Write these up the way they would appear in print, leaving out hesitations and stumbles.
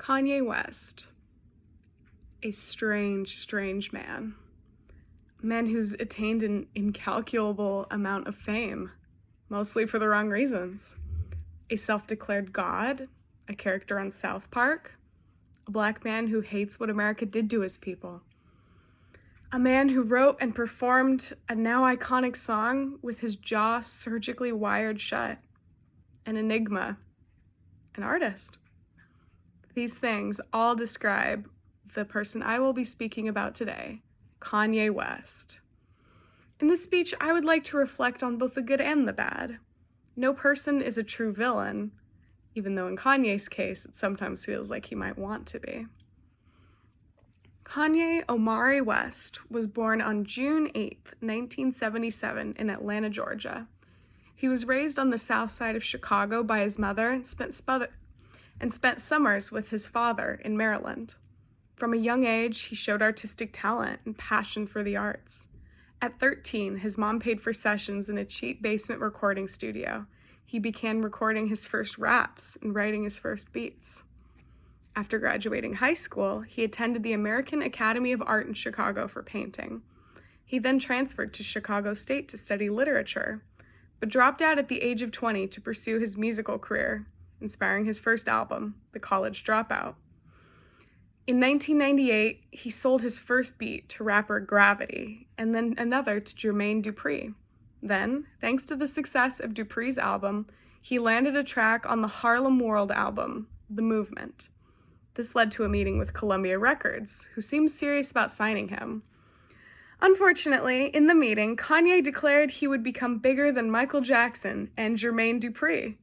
Kanye West, a strange, strange man. A man who's attained an incalculable amount of fame, mostly for the wrong reasons. A self-declared god, a character on South Park, a black man who hates what America did to his people. A man who wrote and performed a now iconic song with his jaw surgically wired shut. An enigma. An artist. These things all describe the person I will be speaking about today, Kanye West. In this speech, I would like to reflect on both the good and the bad. No person is a true villain, even though in Kanye's case, it sometimes feels like he might want to be. Kanye Omari West was born on June 8, 1977 in Atlanta, Georgia. He was raised on the south side of Chicago by his mother and spent summers with his father in Maryland. From a young age, he showed artistic talent and passion for the arts. At 13, his mom paid for sessions in a cheap basement recording studio. He began recording his first raps and writing his first beats. After graduating high school, he attended the American Academy of Art in Chicago for painting. He then transferred to Chicago State to study literature, but dropped out at the age of 20 to pursue his musical career, inspiring his first album, The College Dropout. In 1998, he sold his first beat to rapper Gravity, and then another to Jermaine Dupri. Then, thanks to the success of Dupri's album, he landed a track on the Harlem World album, The Movement. This led to a meeting with Columbia Records, who seemed serious about signing him. Unfortunately, in the meeting, Kanye declared he would become bigger than Michael Jackson and Jermaine Dupri.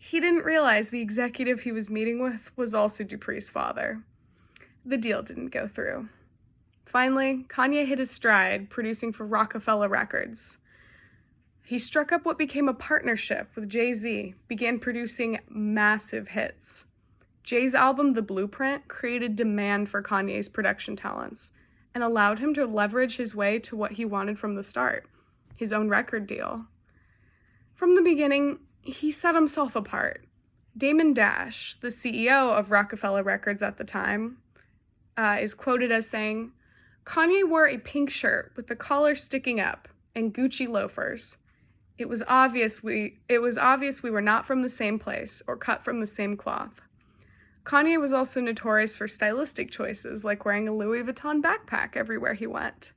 He didn't realize the executive he was meeting with was also Dupri's father. The deal didn't go through. Finally, Kanye hit his stride, producing for Rockefeller Records. He struck up what became a partnership with Jay-Z, began producing massive hits. Jay's album, The Blueprint, created demand for Kanye's production talents and allowed him to leverage his way to what he wanted from the start, his own record deal. From the beginning, he set himself apart. Damon Dash, the CEO of Rockefeller Records at the time, is quoted as saying, "Kanye wore a pink shirt with the collar sticking up and Gucci loafers. It was obvious we were not from the same place or cut from the same cloth." Kanye was also notorious for stylistic choices, like wearing a Louis Vuitton backpack everywhere he went.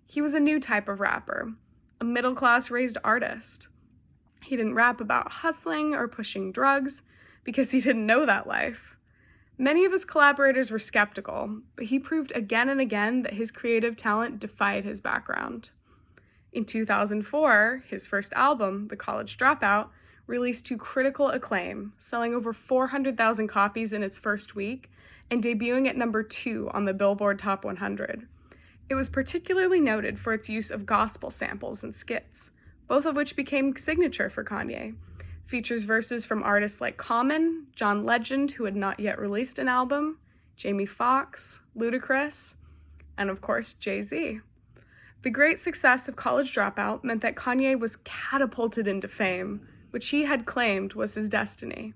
He was a new type of rapper, a middle-class raised artist. He didn't rap about hustling or pushing drugs because he didn't know that life. Many of his collaborators were skeptical, but he proved again and again that his creative talent defied his background. In 2004, his first album, The College Dropout, released to critical acclaim, selling over 400,000 copies in its first week and debuting at number 2 on the Billboard Top 100. It was particularly noted for its use of gospel samples and skits, both of which became signature for Kanye. Features verses from artists like Common, John Legend, who had not yet released an album, Jamie Foxx, Ludacris, and of course, Jay-Z. The great success of College Dropout meant that Kanye was catapulted into fame, which he had claimed was his destiny.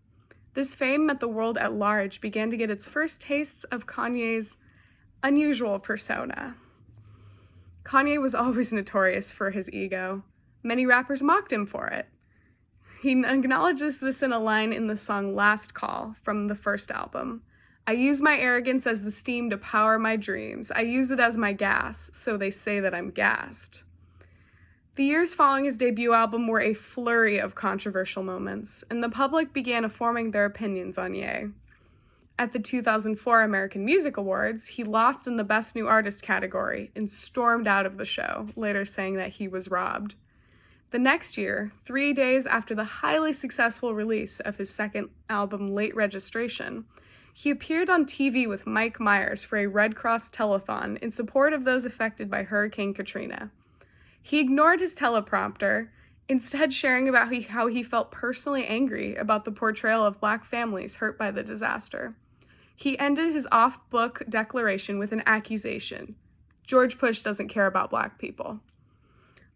This fame meant the world at large began to get its first tastes of Kanye's unusual persona. Kanye was always notorious for his ego. Many rappers mocked him for it. He acknowledges this in a line in the song Last Call from the first album. "I use my arrogance as the steam to power my dreams. I use it as my gas, so they say that I'm gassed." The years following his debut album were a flurry of controversial moments, and the public began forming their opinions on Ye. At the 2004 American Music Awards, he lost in the Best New Artist category and stormed out of the show, later saying that he was robbed. The next year, 3 days after the highly successful release of his second album, Late Registration, he appeared on TV with Mike Myers for a Red Cross telethon in support of those affected by Hurricane Katrina. He ignored his teleprompter, instead sharing about how he felt personally angry about the portrayal of Black families hurt by the disaster. He ended his off-book declaration with an accusation: George Bush doesn't care about Black people.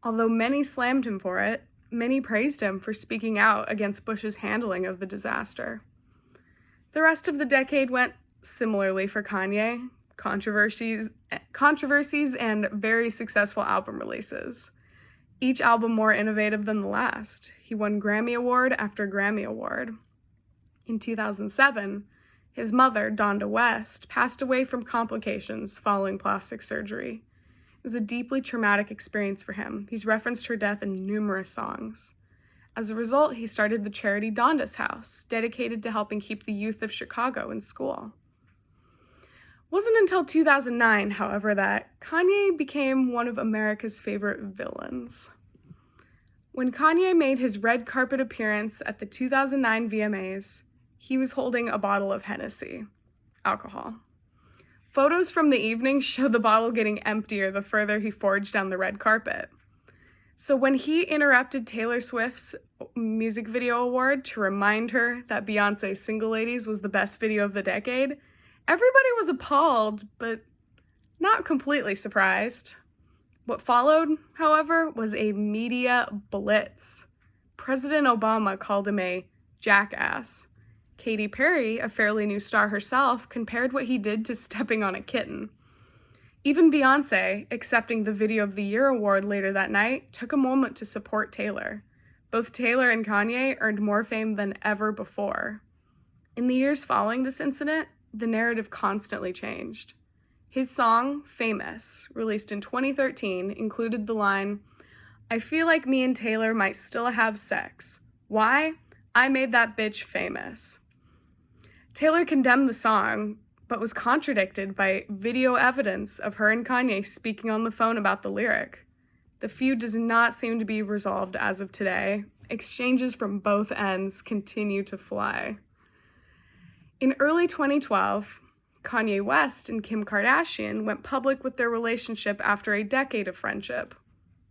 Although many slammed him for it, many praised him for speaking out against Bush's handling of the disaster. The rest of the decade went Similarly for Kanye, controversies and very successful album releases. Each album more innovative than the last. He won Grammy Award after Grammy Award. In 2007, his mother, Donda West, passed away from complications following plastic surgery. It was a deeply traumatic experience for him. He's referenced her death in numerous songs. As a result, he started the charity Donda's House, dedicated to helping keep the youth of Chicago in school. It wasn't until 2009, however, that Kanye became one of America's favorite villains. When Kanye made his red carpet appearance at the 2009 VMAs, he was holding a bottle of Hennessy, alcohol. Photos from the evening show the bottle getting emptier the further he forged down the red carpet. So when he interrupted Taylor Swift's music video award to remind her that Beyoncé's Single Ladies was the best video of the decade, everybody was appalled, but not completely surprised. What followed, however, was a media blitz. President Obama called him a jackass. Katy Perry, a fairly new star herself, compared what he did to stepping on a kitten. Even Beyoncé, accepting the Video of the Year award later that night, took a moment to support Taylor. Both Taylor and Kanye earned more fame than ever before. In the years following this incident, the narrative constantly changed. His song, Famous, released in 2013, included the line, "I feel like me and Taylor might still have sex. Why? I made that bitch famous." Taylor condemned the song, but was contradicted by video evidence of her and Kanye speaking on the phone about the lyric. The feud does not seem to be resolved as of today. Exchanges from both ends continue to fly. In early 2012, Kanye West and Kim Kardashian went public with their relationship after a decade of friendship.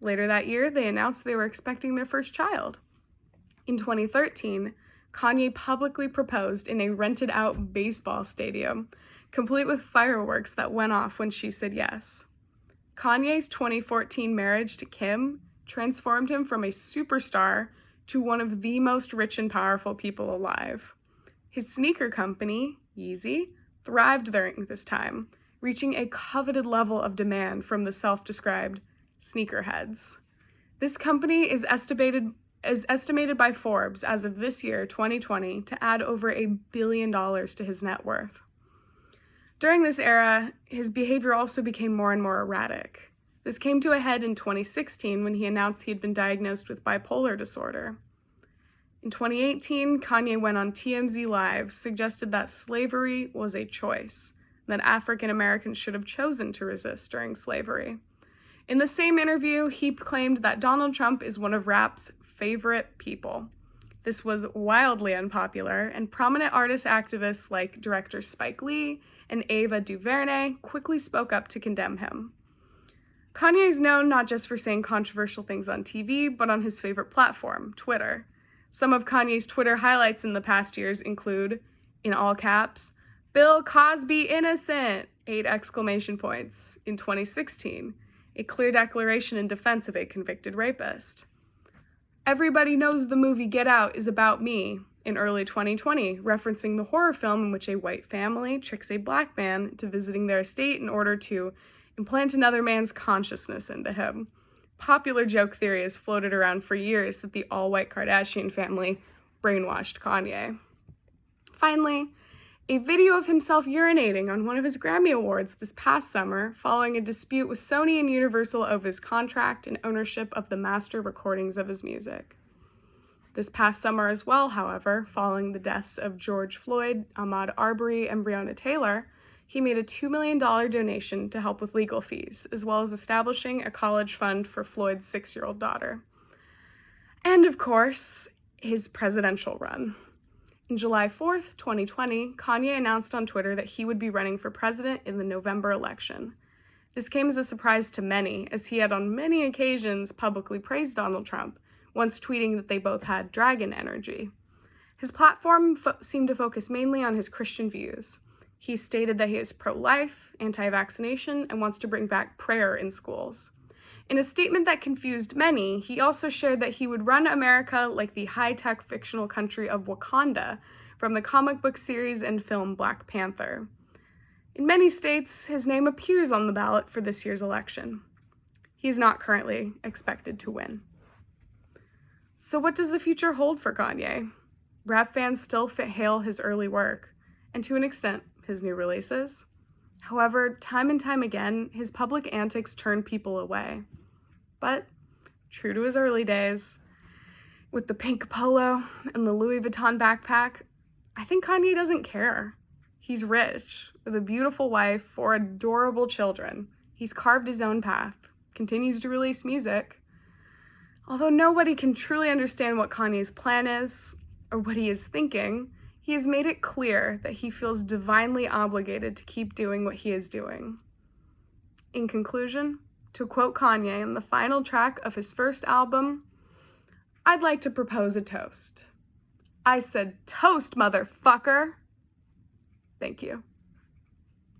Later that year, they announced they were expecting their first child. In 2013, Kanye publicly proposed in a rented-out baseball stadium, complete with fireworks that went off when she said yes. Kanye's 2014 marriage to Kim transformed him from a superstar to one of the most rich and powerful people alive. His sneaker company, Yeezy, thrived during this time, reaching a coveted level of demand from the self-described sneakerheads. This company is estimated by Forbes as of this year, 2020, to add over $1 billion to his net worth. During this era, his behavior also became more and more erratic. This came to a head in 2016 when he announced he had been diagnosed with bipolar disorder. In 2018, Kanye went on TMZ Live, suggested that slavery was a choice, and that African Americans should have chosen to resist during slavery. In the same interview, he claimed that Donald Trump is one of rap's favorite people. This was wildly unpopular, and prominent artist activists like director Spike Lee and Ava DuVernay quickly spoke up to condemn him. Kanye is known not just for saying controversial things on TV, but on his favorite platform, Twitter. Some of Kanye's Twitter highlights in the past years include, in all caps, "Bill Cosby innocent!" 8 exclamation points in 2016, a clear declaration in defense of a convicted rapist. "Everybody knows the movie Get Out is about me," in early 2020, referencing the horror film in which a white family tricks a black man into visiting their estate in order to implant another man's consciousness into him. Popular joke theory has floated around for years that the all-white Kardashian family brainwashed Kanye. Finally, a video of himself urinating on one of his Grammy Awards this past summer following a dispute with Sony and Universal over his contract and ownership of the master recordings of his music. This past summer as well, however, following the deaths of George Floyd, Ahmaud Arbery, and Breonna Taylor, he made a $2 million donation to help with legal fees, as well as establishing a college fund for Floyd's 6-year-old daughter. And of course, his presidential run. On July 4th, 2020, Kanye announced on Twitter that he would be running for president in the November election. This came as a surprise to many, as he had on many occasions publicly praised Donald Trump, once tweeting that they both had dragon energy. His platform seemed to focus mainly on his Christian views. He stated that he is pro-life, anti-vaccination, and wants to bring back prayer in schools. In a statement that confused many, he also shared that he would run America like the high-tech fictional country of Wakanda from the comic book series and film Black Panther. In many states, his name appears on the ballot for this year's election. He is not currently expected to win. So what does the future hold for Kanye? Rap fans still hail his early work, and to an extent, his new releases. However, time and time again, his public antics turn people away. But, true to his early days, with the pink polo and the Louis Vuitton backpack, I think Kanye doesn't care. He's rich, with a beautiful wife, 4 adorable children. He's carved his own path, continues to release music. Although nobody can truly understand what Kanye's plan is, or what he is thinking, he has made it clear that he feels divinely obligated to keep doing what he is doing. In conclusion, to quote Kanye in the final track of his first album, I'd like to propose a toast. I said toast, motherfucker! Thank you.